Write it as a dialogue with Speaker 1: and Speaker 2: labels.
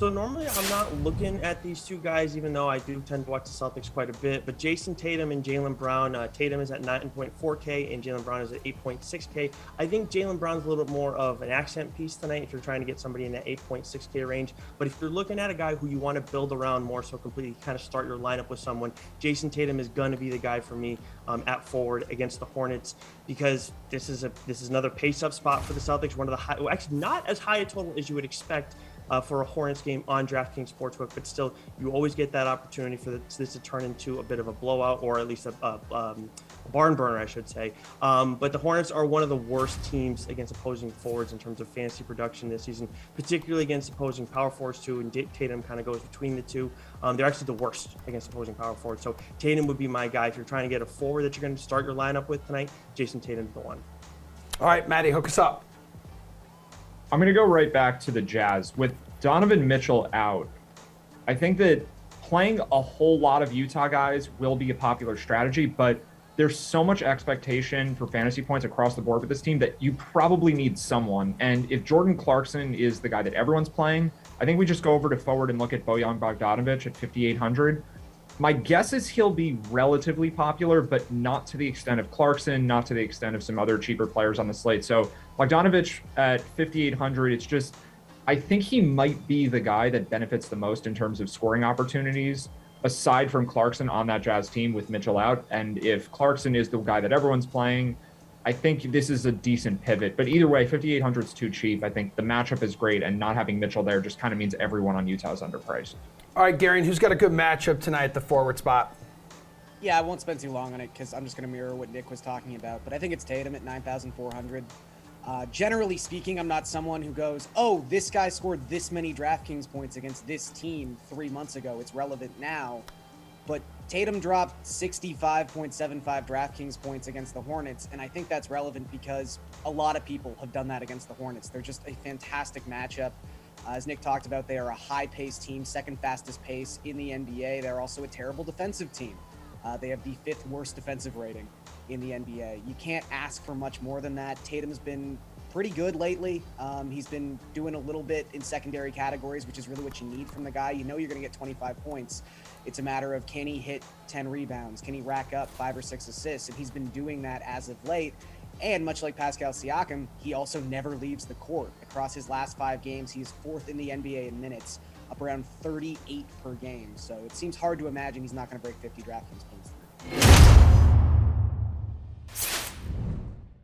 Speaker 1: So normally I'm not looking at these two guys, even though I do tend to watch the Celtics quite a bit. But Jayson Tatum and Jaylen Brown, Tatum is at 9.4K and Jaylen Brown is at 8.6K. I think Jaylen Brown's a little bit more of an accent piece tonight if you're trying to get somebody in that 8.6K range. But if you're looking at a guy who you want to build around more so completely kind of start your lineup with someone, Jayson Tatum is going to be the guy for me at forward against the Hornets, because this is another pace up spot for the Celtics. One of the high, well, actually not as high a total as you would expect for a Hornets game on DraftKings Sportsbook, but still, you always get that opportunity for this to turn into a bit of a blowout, or at least a barn burner, I should say. But the Hornets are one of the worst teams against opposing forwards in terms of fantasy production this season, particularly against opposing power forwards too, and Tatum kind of goes between the two. They're actually the worst against opposing power forwards. So Tatum would be my guy. If you're trying to get a forward that you're going to start your lineup with tonight, Jayson Tatum's the one.
Speaker 2: All right, Maddie, hook us up.
Speaker 3: I'm going to go right back to the Jazz. With Donovan Mitchell out, I think that playing a whole lot of Utah guys will be a popular strategy, but there's so much expectation for fantasy points across the board with this team that you probably need someone. And if Jordan Clarkson is the guy that everyone's playing, I think we just go over to forward and look at Bojan Bogdanovic at 5,800. My guess is he'll be relatively popular, but not to the extent of Clarkson, not to the extent of some other cheaper players on the slate. So Bogdanovic at 5,800, it's just, I think he might be the guy that benefits the most in terms of scoring opportunities, aside from Clarkson on that Jazz team with Mitchell out. And if Clarkson is the guy that everyone's playing, I think this is a decent pivot. But either way, 5,800 is too cheap. I think the matchup is great, and not having Mitchell there just kind of means everyone on Utah is underpriced.
Speaker 2: All right, Garion, who's got a good matchup tonight at the forward spot?
Speaker 4: Yeah, I won't spend too long on it because I'm just going to mirror what Nick was talking about. But I think it's Tatum at 9,400. Generally speaking, I'm not someone who goes, oh, this guy scored this many DraftKings points against this team 3 months ago. It's relevant now. But Tatum dropped 65.75 DraftKings points against the Hornets, and I think that's relevant because a lot of people have done that against the Hornets. They're just a fantastic matchup. As Nick talked about, they are a high-paced team, second fastest pace in the NBA. They're also a terrible defensive team. They have the 5th worst defensive rating in the NBA. You can't ask for much more than that. Tatum's been pretty good lately. He's been doing a little bit in secondary categories, which is really what you need from the guy. You know you're going to get 25 points. It's a matter of, can he hit 10 rebounds? Can he rack up 5 or 6 assists? And he's been doing that as of late. And much like Pascal Siakam, he also never leaves the court. Across his last 5 games, he's 4th in the NBA in minutes, up around 38 per game. So it seems hard to imagine he's not going to break 50 DraftKings points.